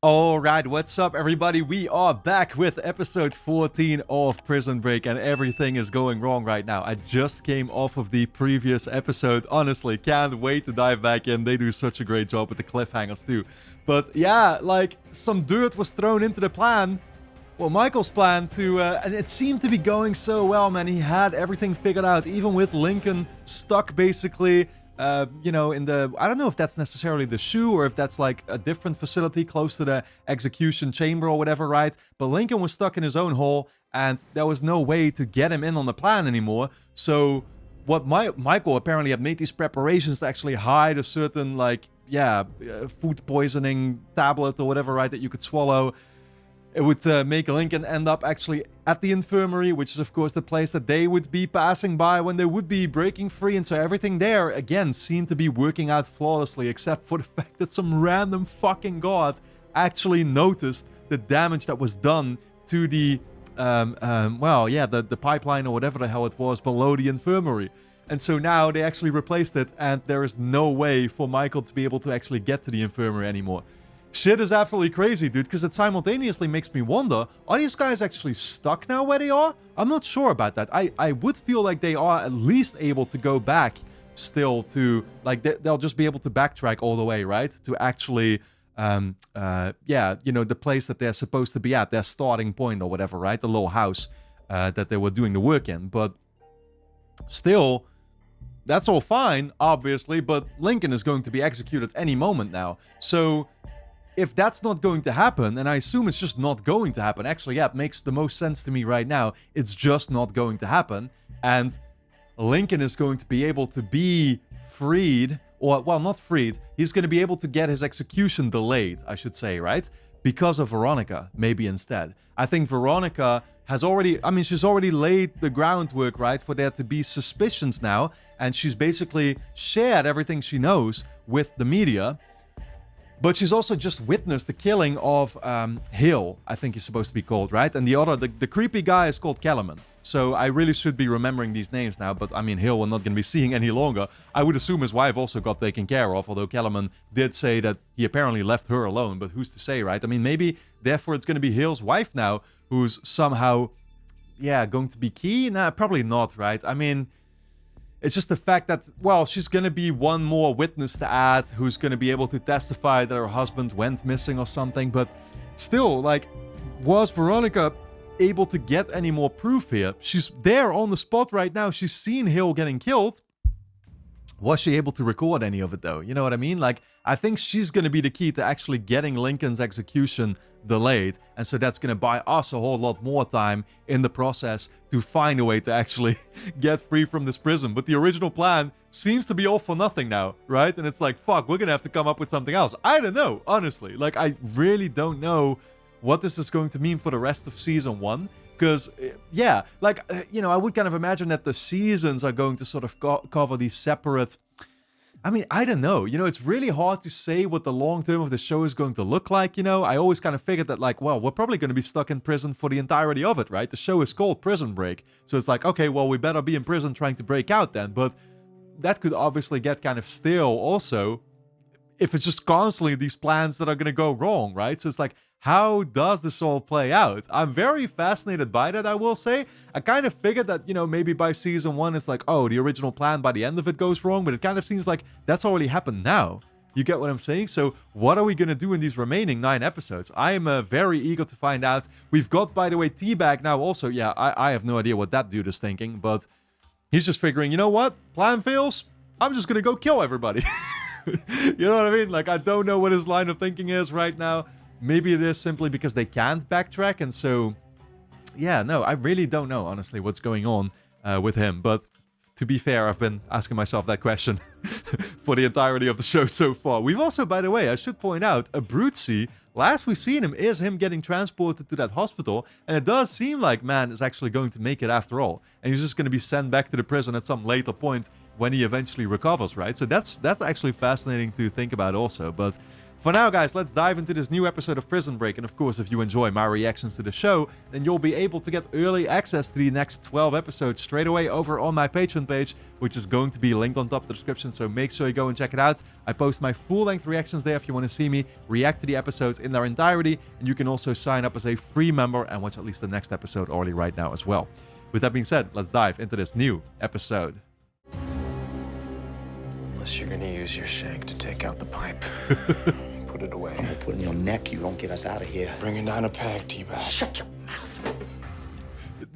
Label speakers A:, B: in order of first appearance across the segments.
A: Alright, what's up everybody? We are back with episode 14 of Prison Break and everything is going wrong right now. I just came off of the previous episode. Honestly, can't wait to dive back in. They do such a great job with the cliffhangers too. But yeah, like some dirt was thrown into the plan. Well, Michael's plan to, and it seemed to be going so well, man. He had everything figured out, even with Lincoln stuck basically in the, I don't know if that's necessarily the shoe or if that's like a different facility close to the execution chamber or whatever, right? But Lincoln was stuck in his own hole and there was no way to get him in on the plan anymore. So what Michael apparently had made these preparations to actually hide a certain food poisoning tablet or whatever, right, that you could swallow. It would make Lincoln end up actually at the infirmary, which is of course the place that they would be passing by when they would be breaking free. And so everything there, again, seemed to be working out flawlessly, except for the fact that some random fucking god actually noticed the damage that was done to the, the pipeline or whatever the hell it was below the infirmary. And so now they actually replaced it, and there is no way for Michael to be able to actually get to the infirmary anymore. Shit is absolutely crazy, dude, because it simultaneously makes me wonder, are these guys actually stuck now where they are? I'm not sure about that. I would feel like they are at least able to go back still to, like, they'll just be able to backtrack all the way, right? To actually, the place that they're supposed to be at, their starting point or whatever, right? The little house that they were doing the work in. But still, that's all fine, obviously, but Lincoln is going to be executed any moment now. So if that's not going to happen, and I assume it's just not going to happen, actually, yeah, it makes the most sense to me right now. It's just not going to happen, and Lincoln is going to be able to be freed, or, well, not freed, he's going to be able to get his execution delayed, I should say, right? Because of Veronica, maybe instead. I think Veronica has already, she's already laid the groundwork, right, for there to be suspicions now, and she's basically shared everything she knows with the media. But she's also just witnessed the killing of Hill, I think he's supposed to be called, right? And the other, the creepy guy is called Kellerman. So I really should be remembering these names now, but I mean, Hill we're not going to be seeing any longer. I would assume his wife also got taken care of, although Kellerman did say that he apparently left her alone, but who's to say, right? I mean, maybe, therefore, it's going to be Hill's wife now, who's somehow, going to be key? Nah, probably not, right? I mean, it's just the fact that, well, she's going to be one more witness to add who's going to be able to testify that her husband went missing or something. But still, like, was Veronica able to get any more proof here? She's there on the spot right now. She's seen Hill getting killed. Was she able to record any of it, though? You know what I mean? Like, I think she's going to be the key to actually getting Lincoln's execution delayed. And so that's going to buy us a whole lot more time in the process to find a way to actually get free from this prison. But the original plan seems to be all for nothing now, right? And it's like, fuck, we're going to have to come up with something else. I don't know, honestly. Like, I really don't know what this is going to mean for the rest of season 1. Because, I would kind of imagine that the seasons are going to sort of cover these separate... I don't know. It's really hard to say what the long term of the show is going to look like, I always kind of figured that, like, well, we're probably going to be stuck in prison for the entirety of it, right? The show is called Prison Break. So it's like, okay, well, we better be in prison trying to break out then. But that could obviously get kind of stale also if it's just constantly these plans that are going to go wrong, right? So it's like, how does this all play out? I'm very fascinated by that, I will say. I kind of figured that, maybe by season 1, it's like, oh, the original plan by the end of it goes wrong, but it kind of seems like that's already happened now. You get what I'm saying? So what are we going to do in these remaining 9 episodes? I am very eager to find out. We've got, by the way, Teabag now also. Yeah, I have no idea what that dude is thinking, but he's just figuring, you know what? Plan fails? I'm just going to go kill everybody. You know what I mean? Like, I don't know what his line of thinking is right now. Maybe it is simply because they can't backtrack, and so... Yeah, no, I really don't know, honestly, what's going on with him. But to be fair, I've been asking myself that question for the entirety of the show so far. We've also, by the way, I should point out, Abruzzi, last we've seen him is him getting transported to that hospital, and it does seem like man is actually going to make it after all. And he's just going to be sent back to the prison at some later point when he eventually recovers, right? So that's actually fascinating to think about also. But For now, guys, let's dive into this new episode of Prison Break. And of course, if you enjoy my reactions to the show, then you'll be able to get early access to the next 12 episodes straight away over on my Patreon page, which is going to be linked on top of the description. So make sure you go and check it out. I post my full-length reactions there if you want to see me react to the episodes in their entirety. And you can also sign up as a free member and watch at least the next episode already right now as well. With that being said, let's dive into this new episode.
B: Unless you're gonna use your shank to take out the pipe. Put it away.
C: I'm gonna put it in your neck. You don't get us out of here.
B: Bringing down a pack, T-Bag.
C: Shut your mouth.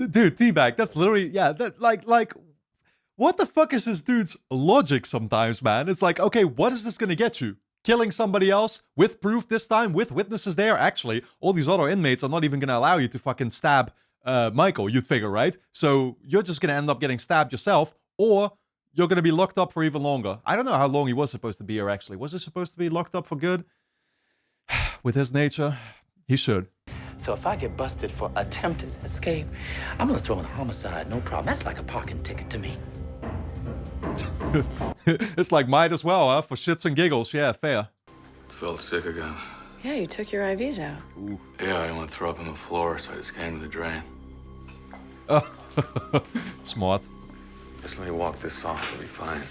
A: Dude, T-Bag, that's literally, yeah, that, like, what the fuck is this dude's logic sometimes, man? It's like, okay, what is this gonna get you? Killing somebody else with proof this time, with witnesses there? Actually, all these other inmates are not even gonna allow you to fucking stab Michael, you'd figure, right? So you're just gonna end up getting stabbed yourself, or you're gonna be locked up for even longer. I don't know how long he was supposed to be here, actually. Was he supposed to be locked up for good? With his nature, he should.
C: So if I get busted for attempted escape, I'm gonna throw in a homicide, no problem. That's like a parking ticket to me.
A: It's like might as well, huh? For shits and giggles. Yeah, fair.
D: Felt sick again.
E: Yeah, you took your IVs out.
D: Ooh. Yeah, I didn't want to throw up on the floor, so I just came to the drain.
A: Smart.
D: Just let me walk this off, it'll be fine.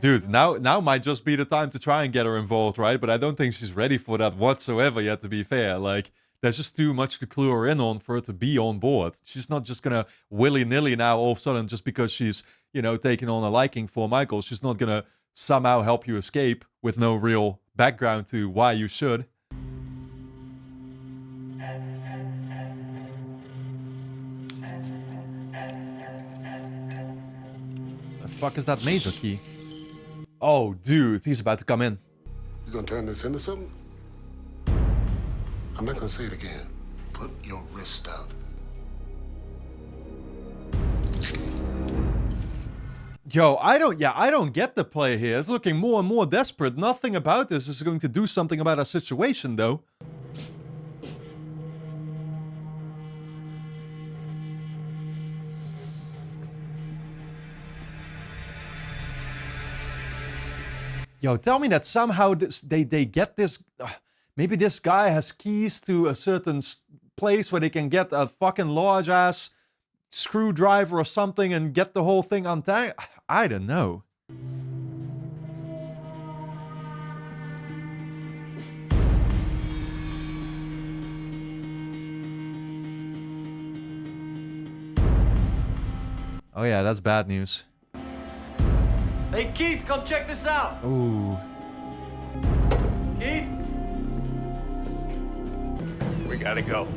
A: Dude, now might just be the time to try and get her involved, right? But I don't think she's ready for that whatsoever yet, to be fair. Like, there's just too much to clue her in on for her to be on board. She's not just gonna willy-nilly now all of a sudden just because she's, you know, taking on a liking for Michael. She's not gonna somehow help you escape with no real background to why you should. The fuck is that major key? Oh, dude, he's about to come in.
F: You gonna turn this into something? I'm not gonna say it again. Put your wrist out.
A: Yo, I don't get the play here. It's looking more and more desperate. Nothing about this is going to do something about our situation, though. Yo, tell me that somehow they get this... maybe this guy has keys to a certain place where they can get a fucking large-ass screwdriver or something and get the whole thing untangled. I don't know. Oh yeah, that's bad news.
G: Hey, Keith, come check this out.
A: Ooh.
G: Keith?
H: We gotta go.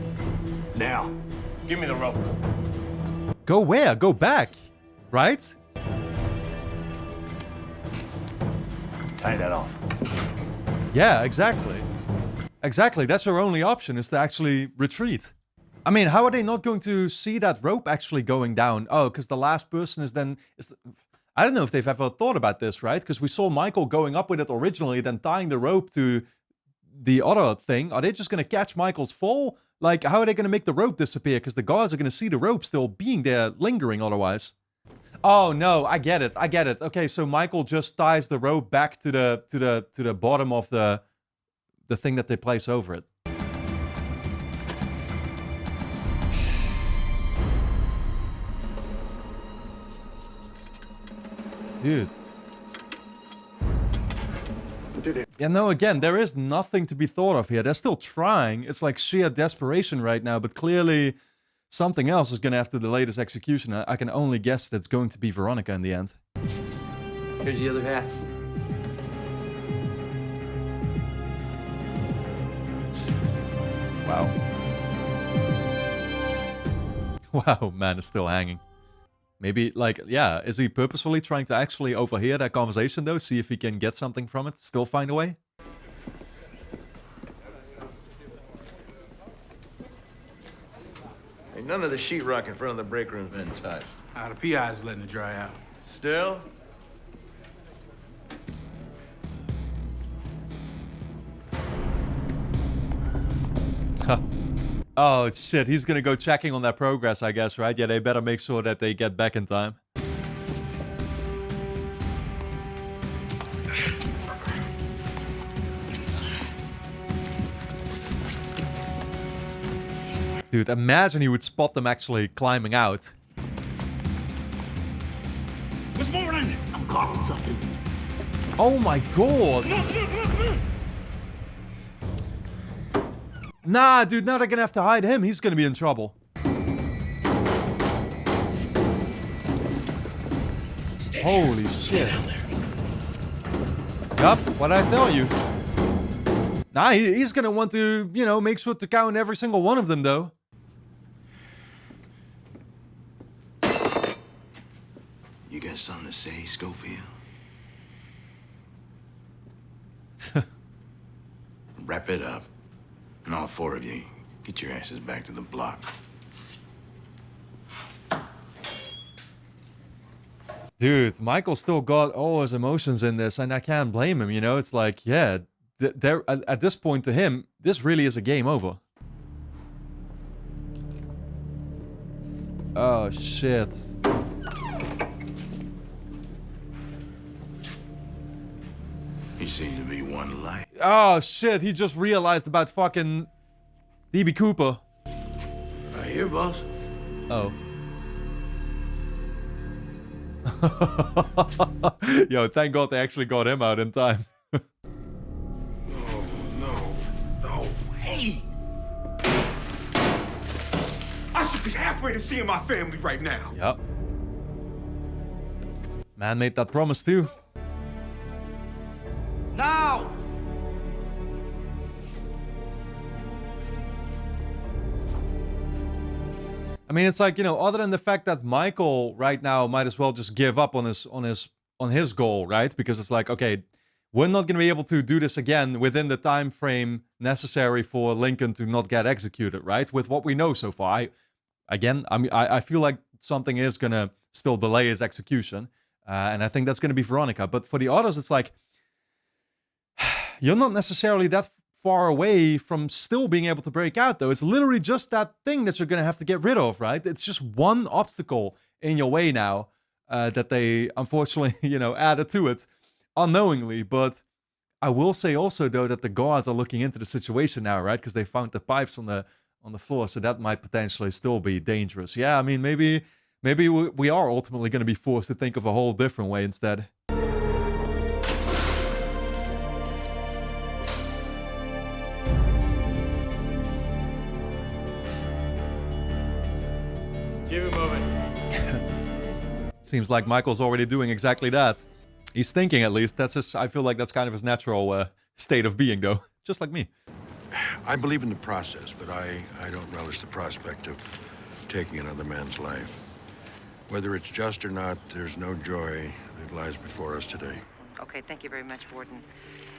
H: Now. Give me the rope.
A: Go where? Go back. Right?
H: Tie that off.
A: Yeah, exactly. Exactly. That's our only option, is to actually retreat. I mean, how are they not going to see that rope actually going down? Oh, because the last person is then... I don't know if they've ever thought about this, right? Because we saw Michael going up with it originally, then tying the rope to the other thing. Are they just going to catch Michael's fall? Like, how are they going to make the rope disappear? Because the guards are going to see the rope still being there, lingering otherwise. Oh, no, I get it. I get it. Okay, so Michael just ties the rope back to the bottom of the thing that they place over it. Dude. Yeah, no, again, there is nothing to be thought of here. They're still trying. It's like sheer desperation right now, but clearly something else is going to have to delay this execution. I can only guess that it's going to be Veronica in the end.
G: Here's the other half.
A: Wow. Wow, man is still hanging. Maybe, like, yeah, is he purposefully trying to actually overhear that conversation, though? See if he can get something from it? Still find a way?
G: Hey, none of the sheetrock in front of the break room's been touched.
I: The PI's letting it dry out.
G: Still?
A: Huh. Oh, shit. He's gonna go checking on their progress, I guess, right? Yeah, they better make sure that they get back in time. Dude, imagine he would spot them actually climbing out.
H: What's moving?
G: I'm calling something.
A: Oh my god! Nah, dude, now they're gonna have to hide him. He's gonna be in trouble. Holy shit. Yup, what'd I tell you? Nah, he's gonna want to, you know, make sure to count every single one of them, though.
B: You got something to say, Schofield? Wrap it up. And all four of you, get your asses back to the block.
A: Dude, Michael still got all his emotions in this, and I can't blame him, you know? It's like, yeah, there at this point to him, this really is a game over. Oh, shit.
B: You seem to be one light.
A: Oh, shit, he just realized about fucking DB Cooper.
G: Right here, boss.
A: Oh. Yo, thank God they actually got him out in time.
H: No. Hey! I should be halfway to seeing my family right now.
A: Yep. Man made that promise too.
H: Now!
A: I mean, it's like, you know, other than the fact that Michael right now might as well just give up on his goal, right? Because it's like, okay, we're not going to be able to do this again within the time frame necessary for Lincoln to not get executed, right? With what we know so far. I feel like something is going to still delay his execution. And I think that's going to be Veronica. But for the others, it's like, you're not necessarily that far away from still being able to break out, though. It's literally just that thing that you're going to have to get rid of, right? It's just one obstacle in your way now that they, unfortunately, you know, added to it unknowingly. But I will say also, though, that the guards are looking into the situation now, right? Because they found the pipes on the floor, so that might potentially still be dangerous. Yeah, I mean, maybe we are ultimately going to be forced to think of a whole different way instead.
G: Give him a moment.
A: Seems like Michael's already doing exactly that. He's thinking, at least. That's his, I feel like that's kind of his natural state of being, though. Just like me.
J: I believe in the process, but I don't relish the prospect of taking another man's life. Whether it's just or not, there's no joy that lies before us today.
K: Okay, thank you very much, Warden.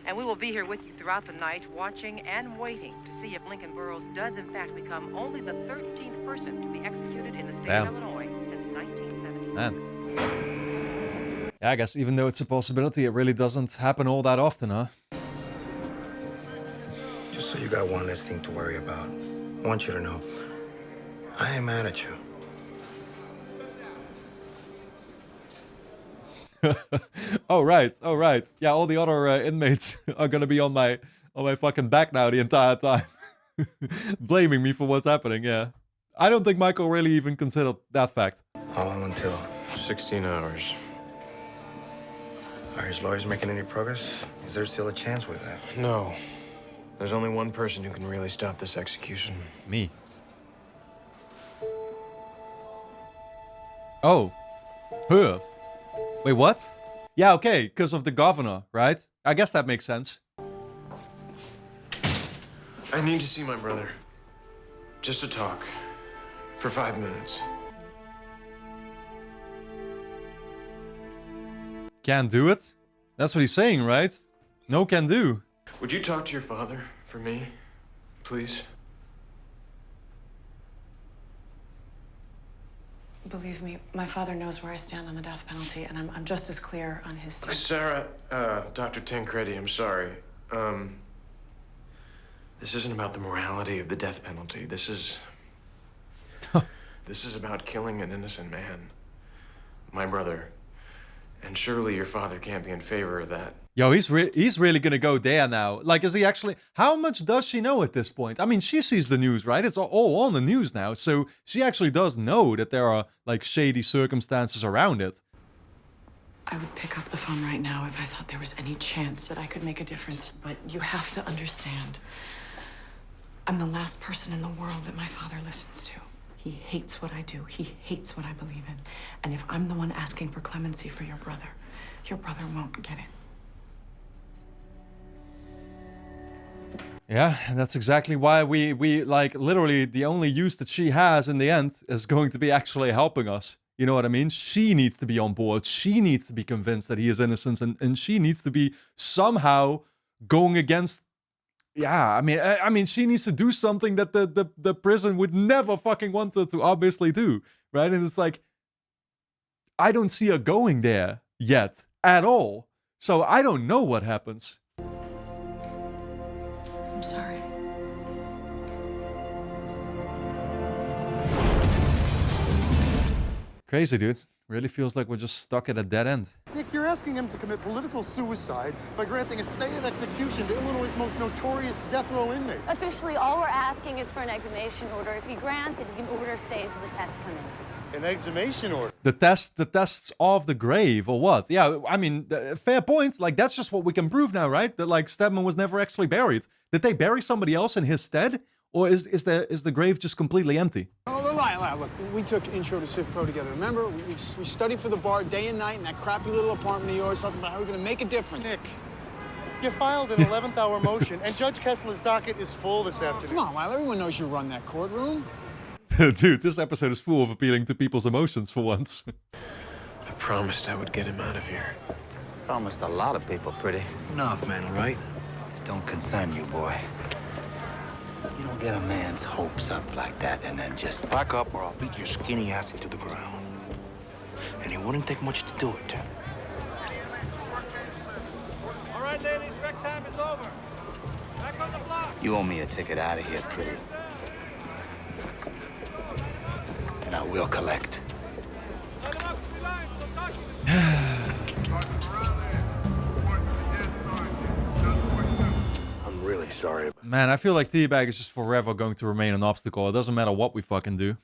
K: And we will be here with you throughout the night, watching and waiting to see if Lincoln Burrows does in fact become only the 13th person to be executed in the state of Illinois since 1976.
A: Man. Yeah, I guess even though it's a possibility, it really doesn't happen all that often, huh?
L: Just so you got one less thing to worry about, I want you to know, I ain't mad at you.
A: Oh right. Yeah, all the other inmates are gonna be on my fucking back now the entire time, blaming me for what's happening. Yeah, I don't think Michael really even considered that fact.
L: How long until?
B: 16 hours.
L: Are his lawyers making any progress? Is there still a chance with that?
B: No. There's only one person who can really stop this execution.
A: Me. Oh. Her. Wait, what? Yeah, okay, because of the governor, right? I guess that makes sense.
B: I need to see my brother. Just to talk. For 5 minutes.
A: Can't do it? That's what he's saying, right? No can do.
B: Would you talk to your father for me, please?
E: Believe me, my father knows where I stand on the death penalty, and I'm just as clear on his stand.
B: Sarah, Dr. Tancredi, I'm sorry. This isn't about the morality of the death penalty. This is about killing an innocent man. My brother. And surely your father can't be in favor of that.
A: Yo, he's really gonna go there now. Like, is he actually... How much does she know at this point? I mean, she sees the news, right? It's all on the news now. So she actually does know that there are, like, shady circumstances around it.
E: I would pick up the phone right now if I thought there was any chance that I could make a difference. But you have to understand, I'm the last person in the world that my father listens to. He hates what I do. He hates what I believe in. And if I'm the one asking for clemency for your brother won't get it.
A: Yeah, and that's exactly why we like, literally, the only use that she has in the end is going to be actually helping us. You know what I mean? She needs to be on board. She needs to be convinced that he is innocent, and she needs to be somehow going against... Yeah, I mean, she needs to do something that the prison would never fucking want her to obviously do, right? And it's like, I don't see her going there yet at all. So I don't know what happens.
E: I'm sorry.
A: Crazy, dude. Really feels like we're just stuck at a dead end.
M: Nick, you're asking him to commit political suicide by granting a stay of execution to Illinois' most notorious death row inmate.
N: Officially, all we're asking is for an exhumation order. If he grants it, he can order a stay into the test clinic.
M: An exhumation order?
A: The tests of the grave, or what? Yeah, I mean, fair point. Like, that's just what we can prove now, right? That, like, Stedman was never actually buried. Did they bury somebody else in his stead? Or is the grave just completely empty?
O: Oh, look, we took Intro to Civ Pro together. Remember, we studied for the bar day and night in that crappy little apartment of yours, talking about how we're going to make a difference.
M: Nick, you filed an 11th hour motion, and Judge Kessler's docket is full this afternoon.
O: Come on, Lyle, everyone knows you run that courtroom.
A: Dude, this episode is full of appealing to people's emotions for once.
B: I promised I would get him out of here.
C: Promised a lot of people, pretty.
L: Enough, man, all right?
C: This don't concern you, boy. You don't get a man's hopes up like that and then just...
L: Back up or I'll beat your skinny ass into the ground. And it wouldn't take much to do it.
O: All right, ladies, rec time is over. Back on the block.
C: You owe me a ticket out of here, pretty. And I will collect.
H: I'm really sorry.
A: Man, I feel like Teabag is just forever going to remain an obstacle. It doesn't matter what we fucking do.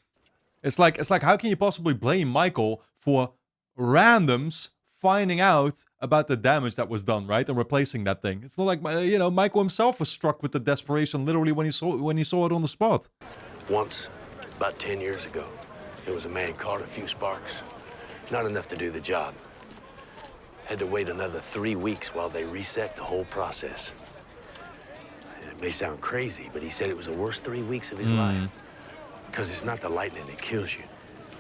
A: It's like how can you possibly blame Michael for randoms finding out about the damage that was done, right? And replacing that thing. It's not like, you know, Michael himself was struck with the desperation literally when he saw it on the spot.
H: Once, about 10 years ago, there was a man caught a few sparks. Not enough to do the job. Had to wait another 3 weeks while they reset the whole process. It may sound crazy, but he said it was the worst 3 weeks of his life. Because it's not the lightning that kills you,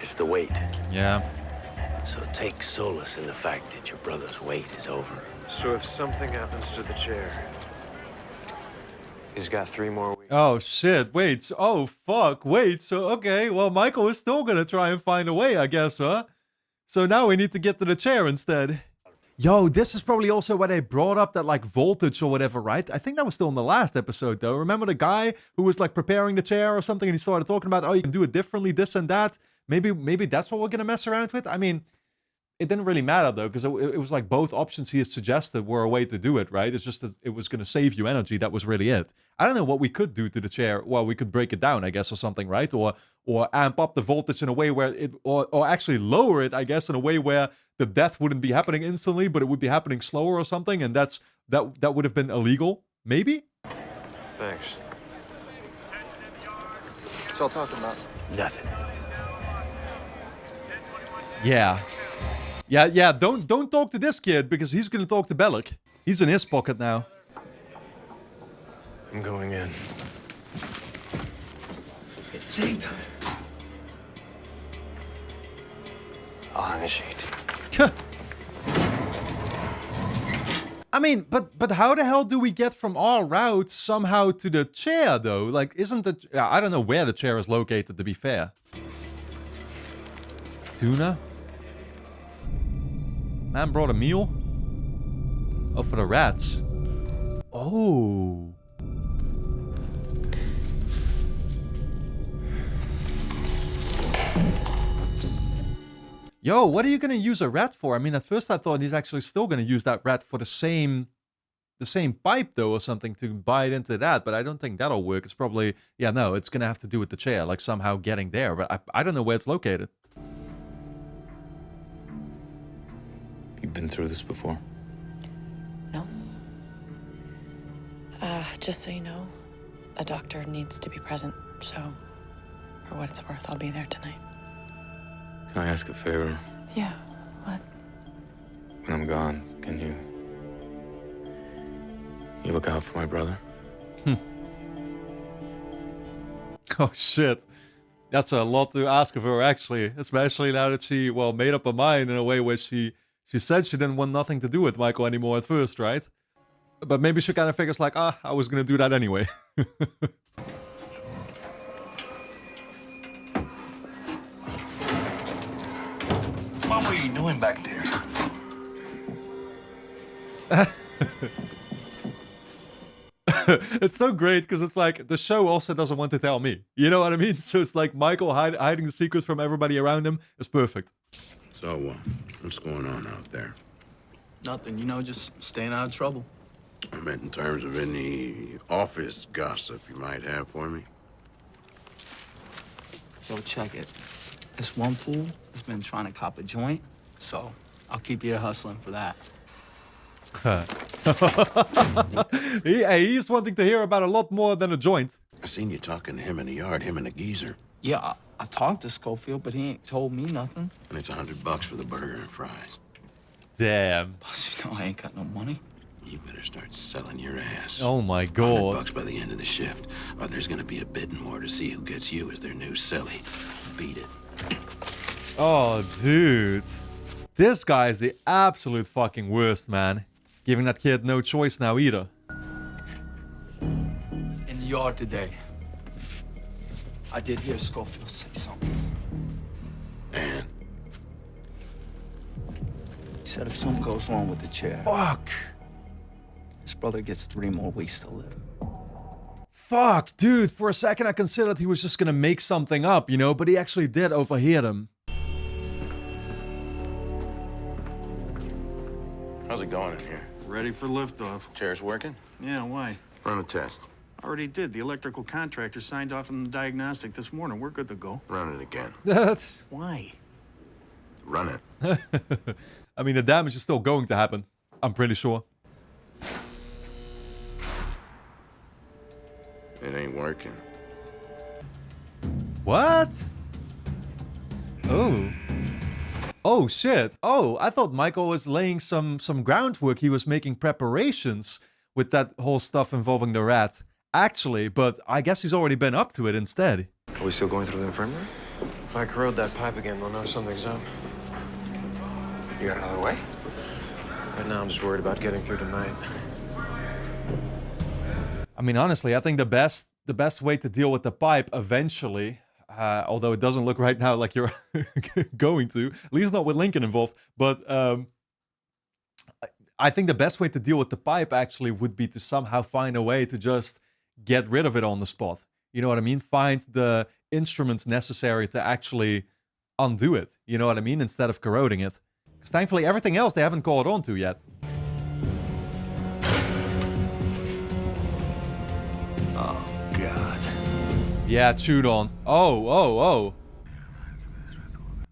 H: it's the wait.
A: Yeah.
H: So take solace in the fact that your brother's wait is over.
B: So if something happens to the chair, he's got 3 more weeks.
A: Oh shit, wait, oh fuck, wait, so okay, well Michael is still gonna try and find a way, I guess, huh? So now we need to get to the chair instead. Yo, this is probably also where they brought up that, like, voltage or whatever, right? I think that was still in the last episode, though. Remember the guy who was, like, preparing the chair or something, and he started talking about, oh, you can do it differently, this and that. Maybe that's what we're gonna mess around with? I mean, it didn't really matter, though, because it was like both options he had suggested were a way to do it, right? It's just that it was gonna save you energy. That was really it. I don't know what we could do to the chair. Well, we could break it down, I guess, or something, right? Or amp up the voltage in a way where it... Or actually lower it, I guess, in a way where the death wouldn't be happening instantly, but it would be happening slower or something, and that would have been illegal, maybe?
B: Thanks. What's all talking about?
H: Nothing.
A: Yeah. Yeah, don't talk to this kid, because he's gonna talk to Bellic. He's in his pocket now.
B: I'm going in.
L: It's daytime. I'll hang a sheet.
A: I mean, but how the hell do we get from our route somehow to the chair, though? Like, isn't the... I don't know where the chair is located, to be fair. Tuna? Man brought a meal? Oh, for the rats. Oh. Yo, what are you gonna use a rat for? I mean, at first I thought he's actually still gonna use that rat for the same pipe though, or something to bite into that. But I don't think that'll work. It's probably no. It's gonna have to do with the chair, like somehow getting there. But I don't know where it's located.
D: You've been through this before?
E: No. Just so you know, a doctor needs to be present. So, for what it's worth, I'll be there tonight.
D: Can I ask a favor?
E: Yeah. What?
D: When I'm gone, can you look out for my brother?
A: Oh shit. That's a lot to ask of her, actually. Especially now that she, well, made up her mind in a way where she said she didn't want nothing to do with Michael anymore at first, right? But maybe she kind of figures like, I was gonna do that anyway.
H: What were you doing back there?
A: It's so great because it's like the show also doesn't want to tell me. You know what I mean? So it's like Michael hiding the secrets from everybody around him is perfect.
J: So, what's going on out there?
G: Nothing, you know, just staying out of trouble.
J: I meant in terms of any office gossip you might have for me.
G: So check it. This one fool has been trying to cop a joint, so I'll keep you hustling for that.
A: He's wanting to hear about a lot more than a joint.
J: I seen you talking to him in the yard, him and the geezer.
G: Yeah, I talked to Schofield, but he ain't told me nothing.
J: And it's $100 for the burger and fries.
A: Damn.
G: Plus, you know I ain't got no money.
J: You better start selling your ass.
A: Oh my god.
J: $100 by the end of the shift, or there's gonna be a bidding war to see who gets you as their new silly. Beat it.
A: Oh, dude. This guy is the absolute fucking worst, man. Giving that kid no choice now either.
G: In the yard today, I did hear Schofield say something.
J: And?
G: He said if something goes wrong with the chair,
A: Fuck.
G: his brother gets 3 more weeks to live.
A: Fuck, dude. For a second I considered he was just gonna make something up, you know, but he actually did overhear them.
J: How's it going in here?
I: Ready for liftoff.
J: Chair's working?
I: Yeah, why?
J: Run a test.
I: Already did. The electrical contractor signed off on the diagnostic this morning. We're good to go.
J: Run it again.
A: That's...
I: Why?
J: Run it.
A: I mean, the damage is still going to happen. I'm pretty sure.
J: It ain't working.
A: What? Oh. Oh, shit. Oh, I thought Michael was laying some groundwork. He was making preparations with that whole stuff involving the rat. Actually, but I guess he's already been up to it instead.
B: Are we still going through the infirmary? If I corrode that pipe again, we'll know something's up. You got another way? Right now, I'm just worried about getting through tonight.
A: I mean, honestly, I think the best way to deal with the pipe eventually, although it doesn't look right now like you're going to, at least not with Lincoln involved, but I think the best way to deal with the pipe actually would be to somehow find a way to just get rid of it on the spot. You know what I mean? Find the instruments necessary to actually undo it. You know what I mean? Instead of corroding it. Because thankfully everything else they haven't caught on to yet.
H: Oh, God.
A: Yeah, chewed on. Oh.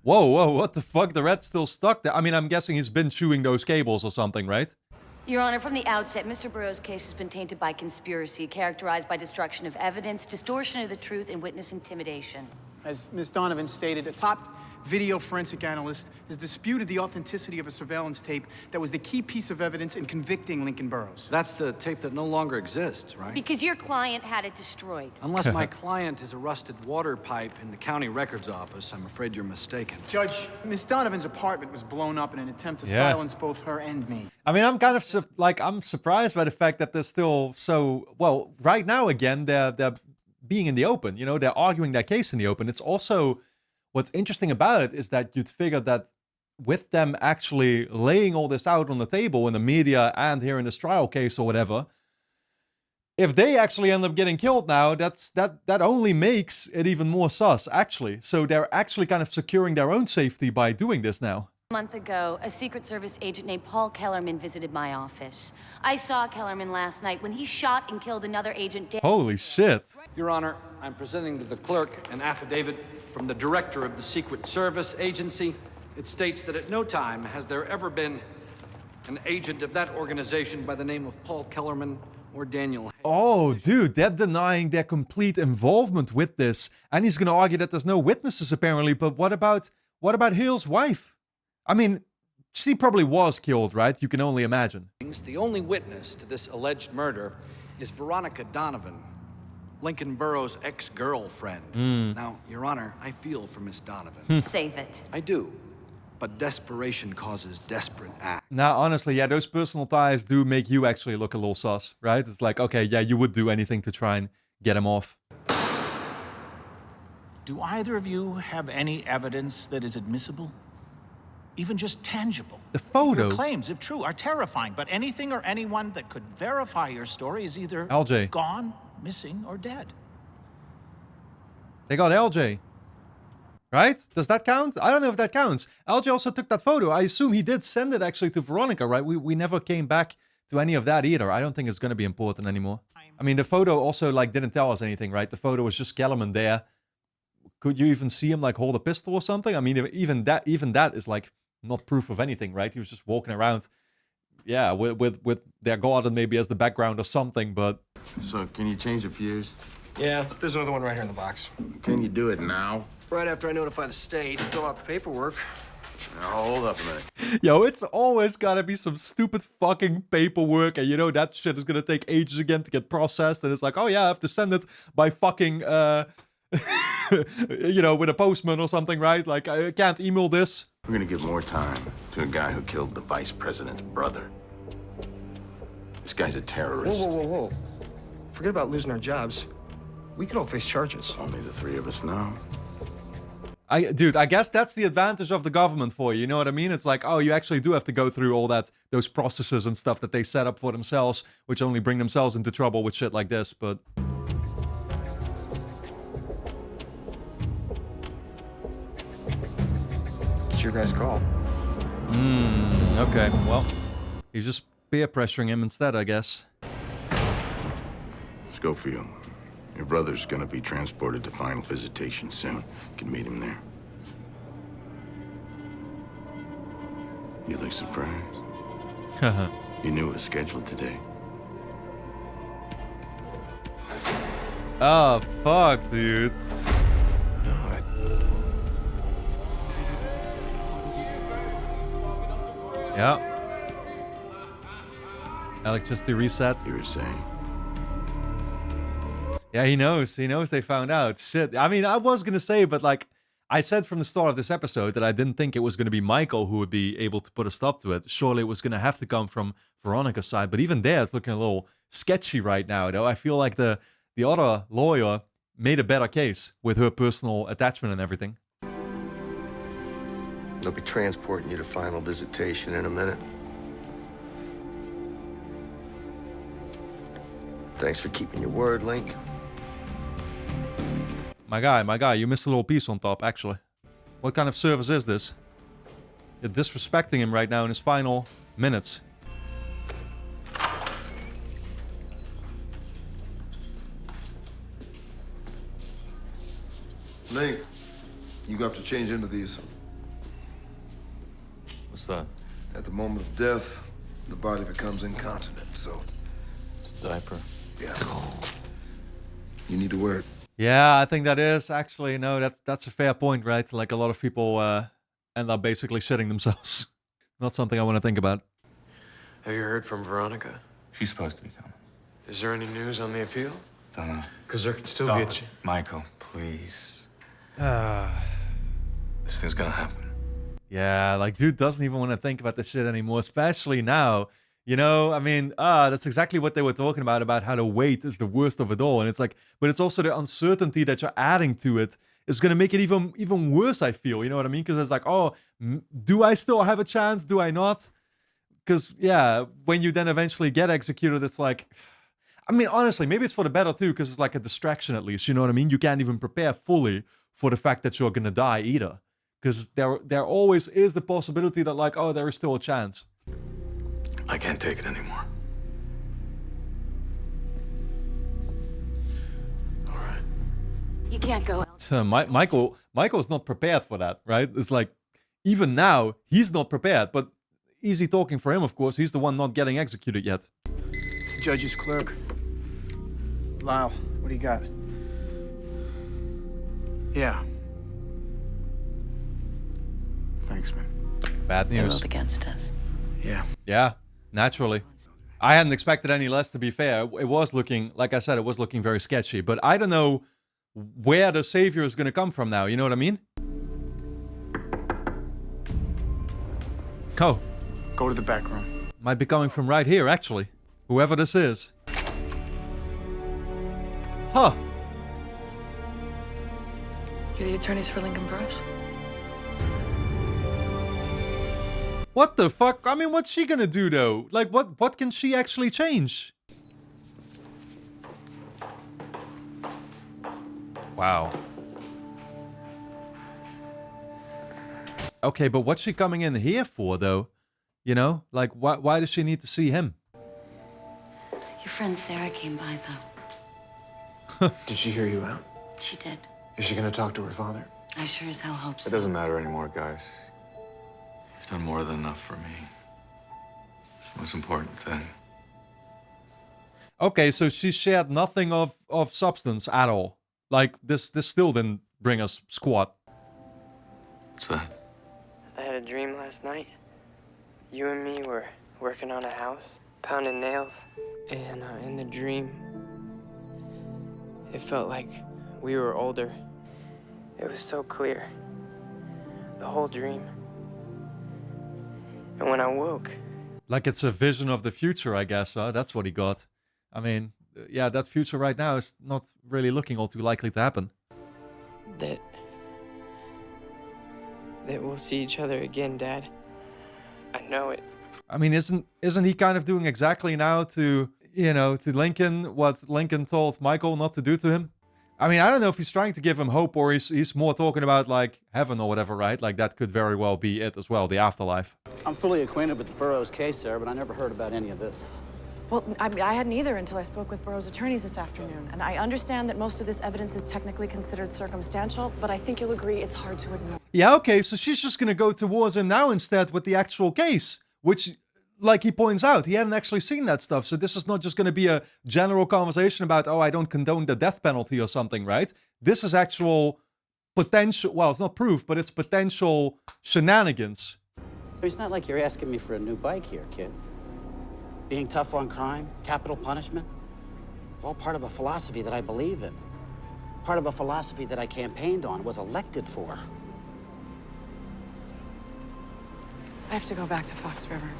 A: Whoa, what the fuck? The rat's still stuck there. I mean, I'm guessing he's been chewing those cables or something, right?
P: Your Honor, from the outset, Mr. Burroughs' case has been tainted by conspiracy, characterized by destruction of evidence, distortion of the truth, and witness intimidation.
O: As Ms. Donovan stated, a top video forensic analyst has disputed the authenticity of a surveillance tape that was the key piece of evidence in convicting Lincoln Burroughs.
Q: That's the tape that no longer exists, right?
P: Because your client had it destroyed.
Q: Unless my client is a rusted water pipe in the county records office, I'm afraid you're mistaken.
O: Judge, Ms. Donovan's apartment was blown up in an attempt to silence both her and me.
A: I mean, I'm kind of I'm surprised by the fact that they're still so, well, right now again, they're being in the open, you know, they're arguing their case in the open. It's also, what's interesting about it is that you'd figure that with them actually laying all this out on the table in the media and here in this trial case or whatever, if they actually end up getting killed now, that only makes it even more sus, actually. So they're actually kind of securing their own safety by doing this now.
P: A month ago, a Secret Service agent named Paul Kellerman visited my office. I saw Kellerman last night when he shot and killed another agent.
A: Holy shit.
Q: Your Honor, I'm presenting to the clerk an affidavit from the director of the Secret Service Agency. It states that at no time has there ever been an agent of that organization by the name of Paul Kellerman or Daniel.
A: Oh, dude, they're denying their complete involvement with this. And he's gonna argue that there's no witnesses, apparently. But what about Hale's wife? I mean, she probably was killed, right? You can only imagine.
Q: The only witness to this alleged murder is Veronica Donovan, Lincoln Burrows' ex-girlfriend. Now, Your Honor, I feel for Miss Donovan.
P: Save it.
Q: I do. But desperation causes desperate acts.
A: Now, honestly, yeah, those personal ties do make you actually look a little sus, right? It's like, okay, yeah, you would do anything to try and get him off.
R: Do either of you have any evidence that is admissible? Even just tangible?
A: The photo.
R: Your claims, if true, are terrifying, but anything or anyone that could verify your story is either
A: LJ.
R: gone, missing, or dead.
A: They got LJ. Right? Does that count? I don't know if that counts. LJ also took that photo. I assume he did send it actually to Veronica, right? We never came back to any of that either. I don't think it's going to be important anymore. I mean, the photo also, like, didn't tell us anything, right? The photo was just Kellerman there. Could you even see him, like, hold a pistol or something? I mean, even that is, like, not proof of anything, right? He was just walking around, yeah, with their garden maybe as the background or something, but...
J: So, can you change the fuse?
B: Yeah, there's another one right here in the box.
J: Can you do it now?
B: Right after I notify the state, fill out the paperwork.
J: Now, hold up a minute.
A: Yo, it's always gotta be some stupid fucking paperwork, and you know that shit is gonna take ages again to get processed, and it's like, oh yeah, I have to send it by fucking, you know, with a postman or something, right? Like, I can't email this.
J: We're gonna give more time to a guy who killed the vice president's brother. This guy's a terrorist.
B: Whoa, whoa, whoa, whoa. Forget about losing our jobs. We could all face charges.
J: Only the three of us know.
A: Dude, I guess that's the advantage of the government for you know what I mean? It's like, oh, you actually do have to go through all those processes and stuff that they set up for themselves, which only bring themselves into trouble with shit like this, but...
B: It's your guys' call.
A: Okay, well, you just peer pressuring him instead, I guess.
J: Schofield, your brother's gonna be transported to final visitation soon. You can meet him there. You look surprised. You knew it was scheduled today.
A: Oh, fuck, dude. Yeah. Electricity reset.
J: You were saying?
A: Yeah, he knows. He knows they found out. Shit. I mean, I was gonna say, but like, I said from the start of this episode that I didn't think it was gonna be Michael who would be able to put a stop to it. Surely it was gonna have to come from Veronica's side. But even there, it's looking a little sketchy right now, though. I feel like the other lawyer made a better case with her personal attachment and everything.
L: They'll be transporting you to final visitation in a minute. Thanks for keeping your word, Link.
A: My guy, you missed a little piece on top, actually. What kind of service is this? You're disrespecting him right now in his final minutes.
S: Link, you got to change into these.
D: What's that?
S: At the moment of death, the body becomes incontinent, so...
D: It's a diaper.
S: Yeah. You need to wear it.
A: Yeah, I think that is actually, no, that's a fair point, right? Like a lot of people end up basically shitting themselves. Not something I want to think about.
B: Have you heard from Veronica?
D: She's supposed to be coming.
B: Is there any news on the appeal?
D: Don't know.
B: Because there could still
D: Stop
B: be a...
D: it. Michael, please. This thing's gonna happen.
A: Yeah, like, dude doesn't even want to think about this shit anymore, especially now. You know, I mean, that's exactly what they were talking about how the wait is the worst of it all. And it's like, but it's also the uncertainty that you're adding to it is going to make it even worse, I feel. You know what I mean? Because it's like, oh, do I still have a chance? Do I not? Because, yeah, when you then eventually get executed, it's like, I mean, honestly, maybe it's for the better too, because it's like a distraction at least. You know what I mean? You can't even prepare fully for the fact that you're gonna die either, because there always is the possibility that like, oh, there is still a chance.
D: I can't take it anymore.
P: You can't go.
A: So Michael's not prepared for that, right? It's like, even now, he's not prepared, but easy talking for him, of course. He's the one not getting executed yet.
O: It's the judge's clerk. Lyle, what do you got? Yeah. Thanks, man.
A: Bad
P: They
A: news.
P: ruled against us.
O: Yeah.
A: Yeah, naturally. I hadn't expected any less, to be fair. It was looking, like I said, it was looking very sketchy, but I don't know where the savior is going to come from now. You know what I mean? Oh.
O: Go to the back room.
A: Might be coming from right here, actually. Whoever this is. Huh.
E: You're the attorneys for Lincoln Burrows?
A: What the fuck? I mean, what's she gonna do, though? Like, what can she actually change? Wow. Okay, but what's she coming in here for, though? You know? Like, why does she need to see him?
P: Your friend Sarah came by, though.
B: Did she hear you out?
P: She did.
B: Is she gonna talk to her father?
P: I sure as hell hope so.
D: It doesn't matter anymore, guys. You've done more than enough for me. It's the most important thing.
A: Okay, so she shared nothing of substance at all. Like, this still didn't bring us squat.
D: What's that?
T: I had a dream last night. You and me were working on a house, pounding nails. And in the dream, it felt like we were older. It was so clear. The whole dream. And when I woke...
A: Like it's a vision of the future, I guess, huh? That's what he got. I mean, yeah, that future right now is not really looking all too likely to happen.
T: That we'll see each other again, Dad. I know it.
A: I mean, isn't he kind of doing exactly now to, you know, to Lincoln what Lincoln told Michael not to do to him? I mean, I don't know if he's trying to give him hope or he's more talking about, like, heaven or whatever, right? Like, that could very well be it as well, the afterlife.
U: I'm fully acquainted with the Burroughs case, sir, but I never heard about any of this.
E: Well, I hadn't either until I spoke with Burroughs' attorneys this afternoon. And I understand that most of this evidence is technically considered circumstantial, but I think you'll agree it's hard to ignore.
A: Yeah, okay, so she's just gonna go towards him now instead with the actual case, which, like he points out, he hadn't actually seen that stuff. So this is not just gonna be a general conversation about, oh, I don't condone the death penalty or something, right? This is actual potential, well, it's not proof, but it's potential shenanigans.
U: It's not like you're asking me for a new bike here, kid. Being tough on crime, capital punishment, it's all part of a philosophy that I believe in. Part of a philosophy that I campaigned on, was elected for.
E: I have to go back to Fox River.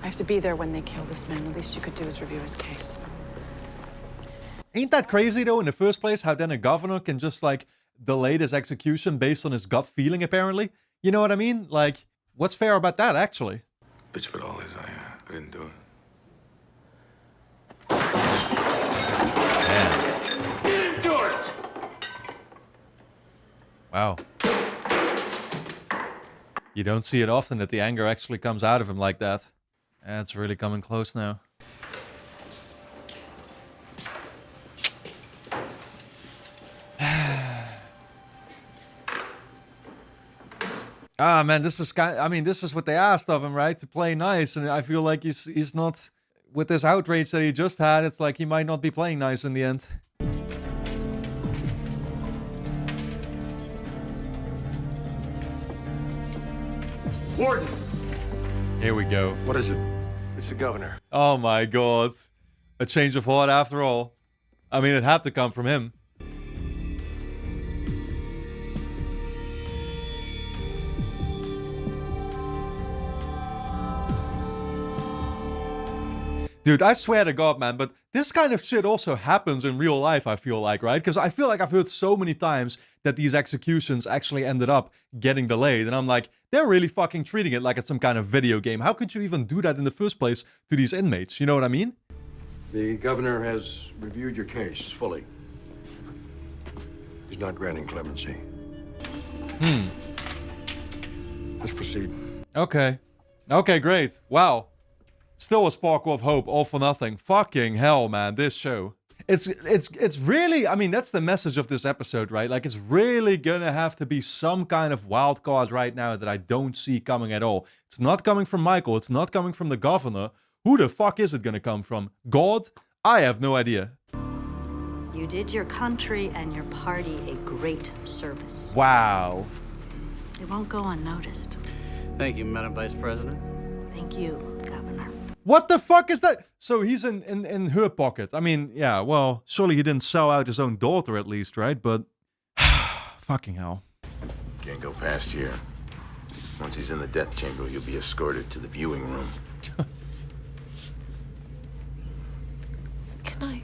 E: I have to be there when they kill this man. The least you could do is review his case.
A: Ain't that crazy, though, in the first place, how then a governor can just, like, delay his execution based on his gut feeling, apparently? You know what I mean? Like, what's fair about that, actually?
D: Bitch, but all is I didn't do it.
A: Man.
H: Do it!
A: Wow. You don't see it often that the anger actually comes out of him like that. It's really coming close now. Ah, man, this is this is what they asked of him, right? To play nice, and I feel like he's not, with this outrage that he just had, it's like he might not be playing nice in the end.
B: Warden!
A: Here we go.
B: What is it? It's the governor.
A: Oh my god. A change of heart after all. I mean, it had to come from him. Dude, I swear to God, man, but this kind of shit also happens in real life, I feel like, right? Because I feel like I've heard so many times that these executions actually ended up getting delayed. And I'm like, they're really fucking treating it like it's some kind of video game. How could you even do that in the first place to these inmates? You know what I mean?
J: The governor has reviewed your case fully. He's not granting clemency. Let's proceed.
A: Okay. Okay, great. Wow. Still a sparkle of hope, all for nothing. Fucking hell, man, this show. It's really, I mean, that's the message of this episode, right? Like, it's really gonna have to be some kind of wild card right now that I don't see coming at all. It's not coming from Michael. It's not coming from the governor. Who the fuck is it gonna come from? God? I have no idea.
F: You did your country and your party a great service.
A: Wow.
F: It won't go unnoticed.
U: Thank you, Madam Vice President.
F: Thank you, Governor.
A: What the fuck is that? So he's in her pocket. I mean, yeah, well, surely he didn't sell out his own daughter at least, right? But fucking hell.
V: Can't go past here. Once he's in the death chamber, you'll be escorted to the viewing room.
F: Can I?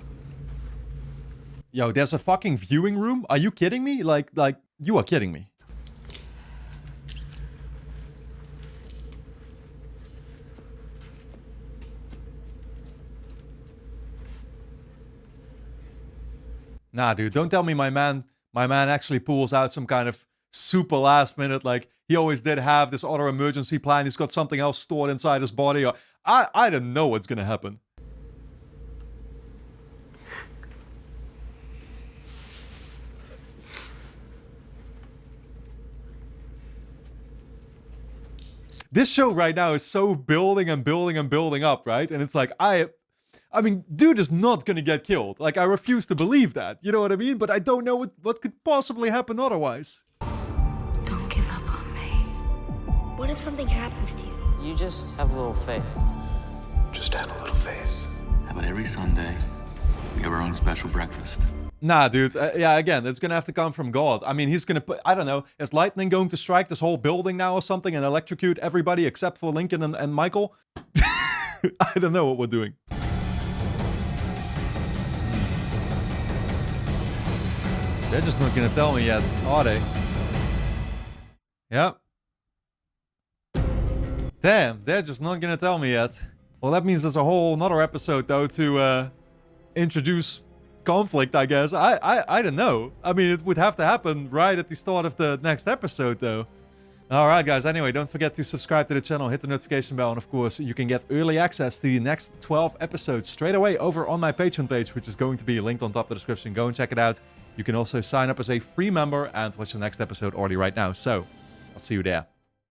A: Yo, there's a fucking viewing room? Are you kidding me? Like, you are kidding me. Nah, dude, don't tell me my man actually pulls out some kind of super last minute, like, he always did have this other emergency plan, he's got something else stored inside his body, or I don't know what's gonna happen. This show right now is so building and building and building up, right? And it's like, I mean, dude is not gonna get killed. Like, I refuse to believe that. You know what I mean? But I don't know what could possibly happen otherwise.
F: Don't give up on me.
W: What if something happens to you?
X: You just have a little faith.
V: Just have a little faith.
D: How about every Sunday, we have our own special breakfast?
A: Nah, dude. Yeah, again, it's gonna have to come from God. I mean, he's gonna put, I don't know, is lightning going to strike this whole building now or something and electrocute everybody except for Lincoln and Michael? I don't know what we're doing. They're just not gonna tell me yet, are they? Yep. Damn, they're just not gonna tell me yet. Well, that means there's a whole another episode, though, to introduce conflict, I guess. I don't know. I mean, it would have to happen right at the start of the next episode, though. Alright, guys. Anyway, don't forget to subscribe to the channel, hit the notification bell, and of course, you can get early access to the next 12 episodes straight away over on my Patreon page, which is going to be linked on top of the description. Go and check it out. You can also sign up as a free member and watch the next episode already right now. So, I'll see you there.